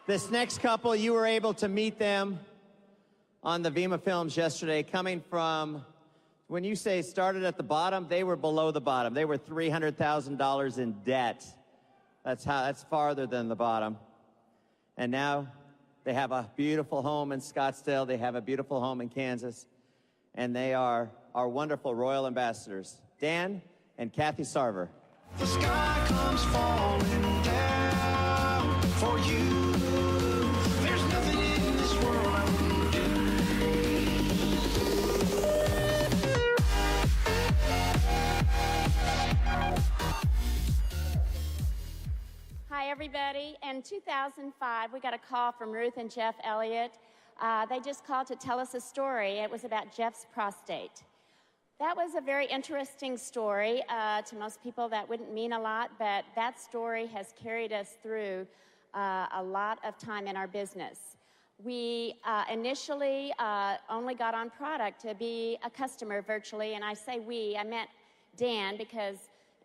This next couple, you were able to meet them on the Vemma films yesterday, coming from, when you say started at the bottom, they were below the bottom. They were $300,000 in debt. That's farther than the bottom. And now they have a beautiful home in Scottsdale. They have a beautiful home in Kansas. And they are our wonderful royal ambassadors, Dan and Cathy Sarver. The sky comes falling down for you. There's nothing in this world I wouldn't do. Hi, everybody. In 2005, we got a call from Ruth and Jeff Elliott. They just called to tell us a story. It was about Jeff's prostate. That was a very interesting story. To most people, that wouldn't mean a lot, but that story has carried us through a lot of time in our business. We initially only got on product to be a customer virtually, and I say we, I meant Dan, because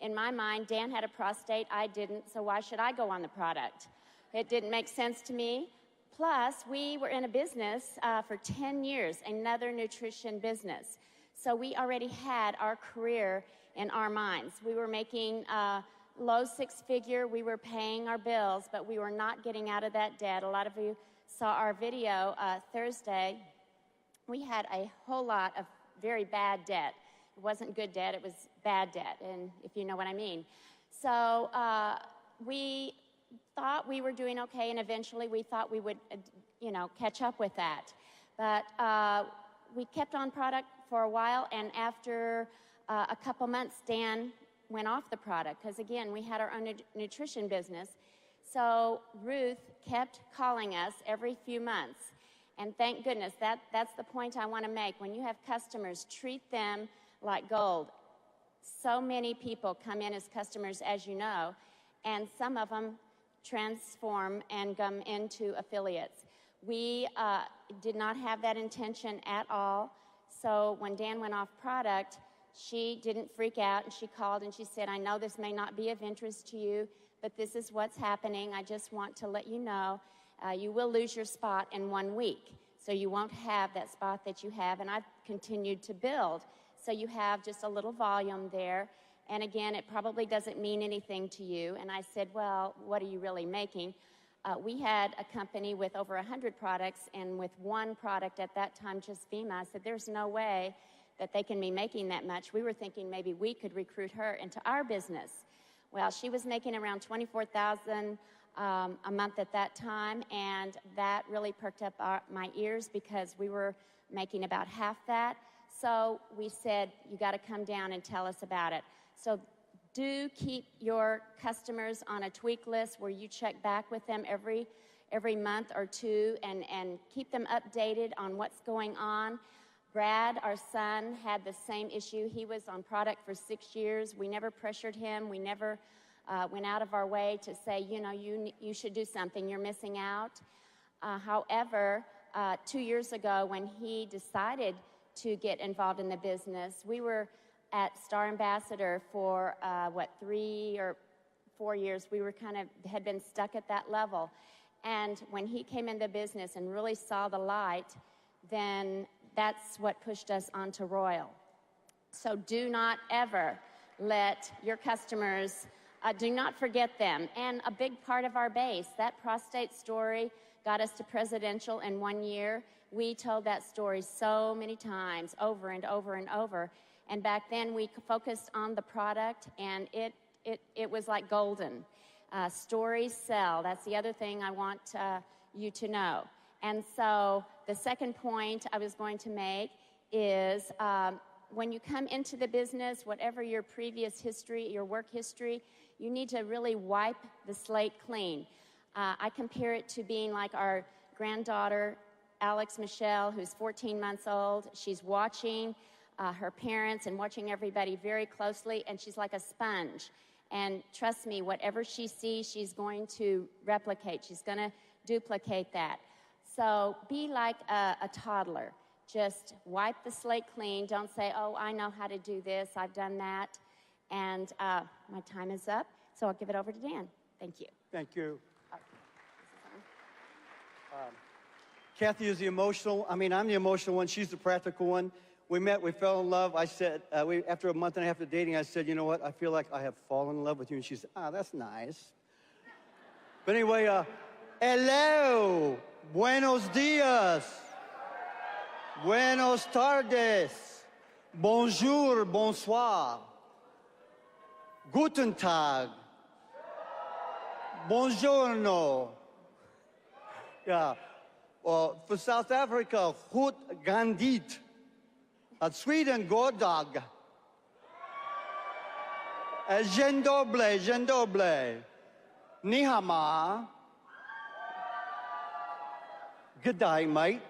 in my mind, Dan had a prostate, I didn't, so why should I go on the product? It didn't make sense to me. Plus, we were in a business for 10 years, another nutrition business. So we already had our career in our minds. We were making low six-figure, we were paying our bills, but we were not getting out of that debt. A lot of you saw our video Thursday. We had a whole lot of very bad debt. It wasn't good debt, it was bad debt, and if you know what I mean. So we thought we were doing okay, and eventually we thought we would, catch up with that. But we kept on product for a while, and after a couple months, Dan went off the product, because again, we had our own nutrition business. So Ruth kept calling us every few months, and thank goodness, that's the point I want to make. When you have customers, treat them like gold. So many people come in as customers, as you know, and some of them transform and come into affiliates. We did not have that intention at all. So when Dan went off product, she didn't freak out, and she called and she said, I know this may not be of interest to you, but this is what's happening. I just want to let you know you will lose your spot in 1 week. So you won't have that spot that you have, and I've continued to build. So you have just a little volume there. And again, it probably doesn't mean anything to you. And I said, well, what are you really making? We had a company with over 100 products, and with one product at that time, just Vemma. I said, there's no way that they can be making that much. We were thinking maybe we could recruit her into our business. Well, she was making around $24,000 a month at that time, and that really perked up my ears because we were making about half that. So we said, you got to come down and tell us about it. So do keep your customers on a tweak list where you check back with them every month or two and keep them updated on what's going on. Brad, our son, had the same issue. He was on product for 6 years. We never pressured him. We never went out of our way to say, you should do something. You're missing out. However, 2 years ago when he decided to get involved in the business, we were at Star Ambassador for 3 or 4 years. We were had been stuck at that level. And when he came into business and really saw the light, then that's what pushed us onto Royal. So do not ever let your customers, do not forget them. And a big part of our base, that prostate story got us to presidential in 1 year. We told that story so many times, over and over and over. And back then, we focused on the product, and it was like golden. Stories sell. That's the other thing I want you to know. And so the second point I was going to make is when you come into the business, whatever your previous history, your work history, you need to really wipe the slate clean. I compare it to being like our granddaughter, Alex Michelle, who's 14 months old. She's watching her parents and watching everybody very closely, and she's like a sponge. And trust me, whatever she sees, she's going to replicate. She's going to duplicate that. So be like a toddler. Just wipe the slate clean. Don't say, oh, I know how to do this. I've done that. And my time is up, so I'll give it over to Dan. Thank you. Thank you. Cathy is the emotional, I'm the emotional one, she's the practical one. We met, we fell in love. I said, after a month and a half of dating, I said, you know what, I feel like I have fallen in love with you. And she said, that's nice. But anyway, hello, buenos dias, buenos tardes, bonjour, bonsoir, guten Tag, buongiorno. Yeah. Well, for South Africa, goed gandit. Sweden, god dag. Jean doble. Nihama. Good day, mate.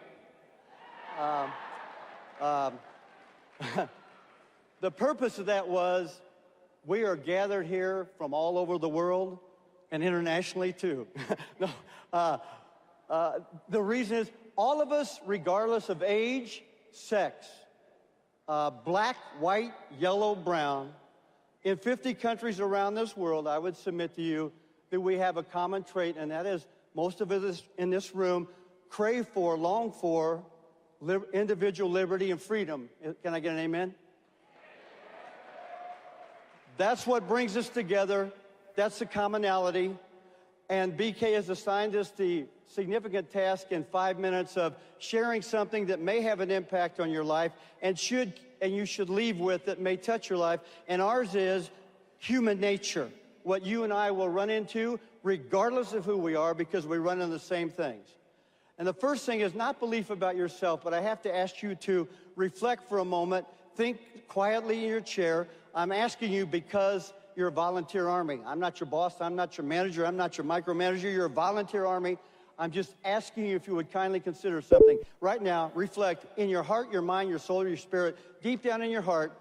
The purpose of that was we are gathered here from all over the world and internationally too. No, the reason is all of us, regardless of age, sex, black, white, yellow, brown, in 50 countries around this world, I would submit to you that we have a common trait, and that is most of us in this room crave for, long for individual liberty and freedom. Can I get an amen? That's what brings us together. That's the commonality. And BK has assigned us the significant task in 5 minutes of sharing something that may have an impact on your life and you should leave with that may touch your life. And ours is human nature, what you and I will run into regardless of who we are, because we run into the same things. And the first thing is not belief about yourself, but I have to ask you to reflect for a moment, think quietly in your chair. I'm asking you because you're a volunteer army. I'm not your boss, I'm not your manager, I'm not your micromanager, you're a volunteer army. I'm just asking you if you would kindly consider something. Right now, reflect in your heart, your mind, your soul, your spirit, deep down in your heart.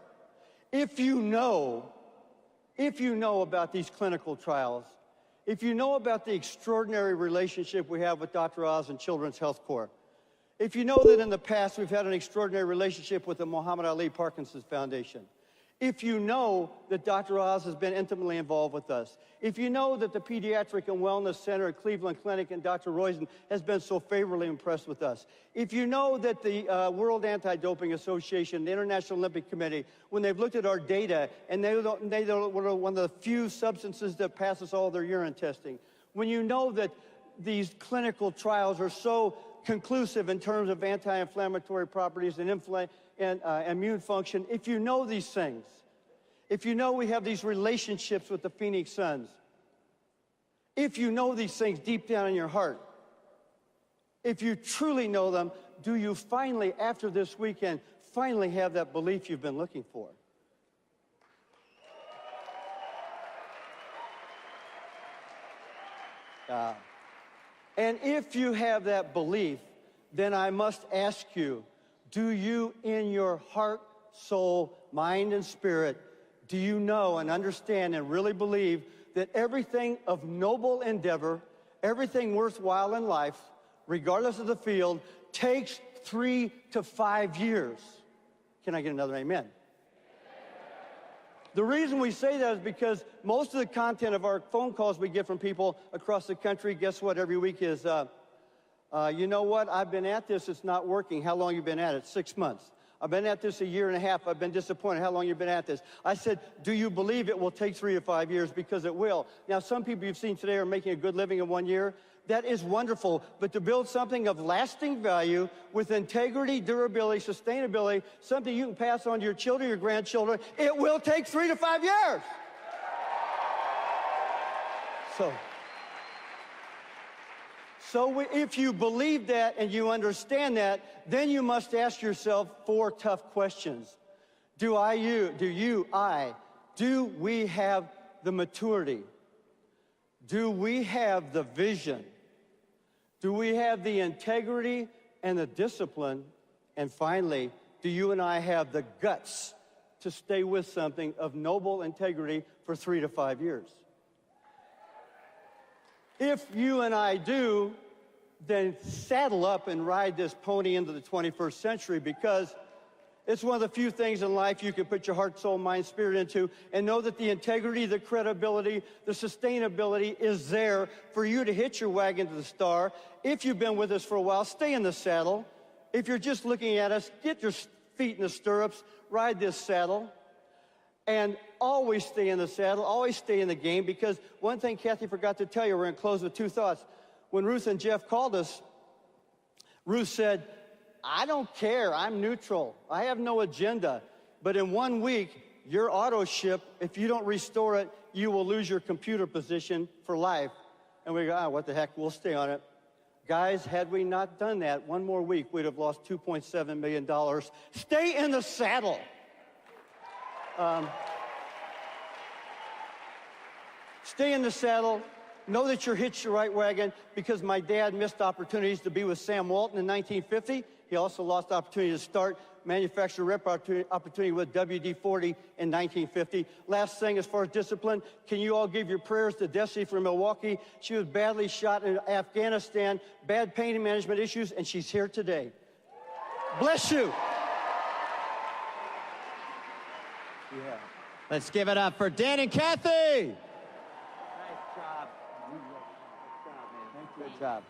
If you know about these clinical trials, if you know about the extraordinary relationship we have with Dr. Oz and Children's Health Corps, if you know that in the past we've had an extraordinary relationship with the Muhammad Ali Parkinson's Foundation, if you know that Dr. Oz has been intimately involved with us, if you know that the Pediatric and Wellness Center at Cleveland Clinic and Dr. Roizen has been so favorably impressed with us, if you know that the World Anti-Doping Association, the International Olympic Committee, when they've looked at our data, and they were one of the few substances that passes all their urine testing, when you know that these clinical trials are so conclusive in terms of anti-inflammatory properties and immune function, if you know these things, if you know we have these relationships with the Phoenix Suns, if you know these things deep down in your heart, if you truly know them, do you finally, after this weekend, finally have that belief you've been looking for? And if you have that belief, then I must ask you, do you in your heart, soul, mind, and spirit, do you know and understand and really believe that everything of noble endeavor, everything worthwhile in life, regardless of the field, takes 3 to 5 years? Can I get another amen? The reason we say that is because most of the content of our phone calls we get from people across the country, guess what, every week is, you know what, I've been at this, it's not working. How long you been at it? 6 months. I've been at this a year and a half. I've been disappointed. How long you been at this? I said, do you believe it will take 3 to 5 years? Because it will. Now, some people you've seen today are making a good living in 1 year. That is wonderful. But to build something of lasting value with integrity, durability, sustainability, something you can pass on to your children, your grandchildren, it will take 3 to 5 years. So if you believe that and you understand that, then you must ask yourself 4 tough questions. Do we have the maturity? Do we have the vision? Do we have the integrity and the discipline? And finally, do you and I have the guts to stay with something of noble integrity for 3 to 5 years? If you and I do, then saddle up and ride this pony into the 21st century, because It's one of the few things in life you can put your heart, soul, mind, spirit into and know that the integrity, the credibility, the sustainability is there for you to hitch your wagon to the star. If you've been with us for a while, stay in the saddle. If you're just looking at us, get your feet in the stirrups, ride this saddle, and always stay in the saddle, always stay in the game, because one thing Cathy forgot to tell you, we're going to close with two thoughts. When Ruth and Jeff called us, Ruth said, I don't care, I'm neutral, I have no agenda, but in 1 week, your auto ship, if you don't restore it, you will lose your computer position for life. And we go, what the heck, we'll stay on it. Guys, had we not done that, 1 more week, we'd have lost $2.7 million. Stay in the saddle. Stay in the saddle. Know that you're hitched your right wagon, because my dad missed opportunities to be with Sam Walton in 1950. He also lost opportunity to start manufacturer rep opportunity with WD-40 in 1950. Last thing, as far as discipline, can you all give your prayers to Desi from Milwaukee? She was badly shot in Afghanistan, bad pain management issues, and she's here today. Bless you. Yeah. Let's give it up for Dan and Cathy. Nice job. Good job, man. Good job.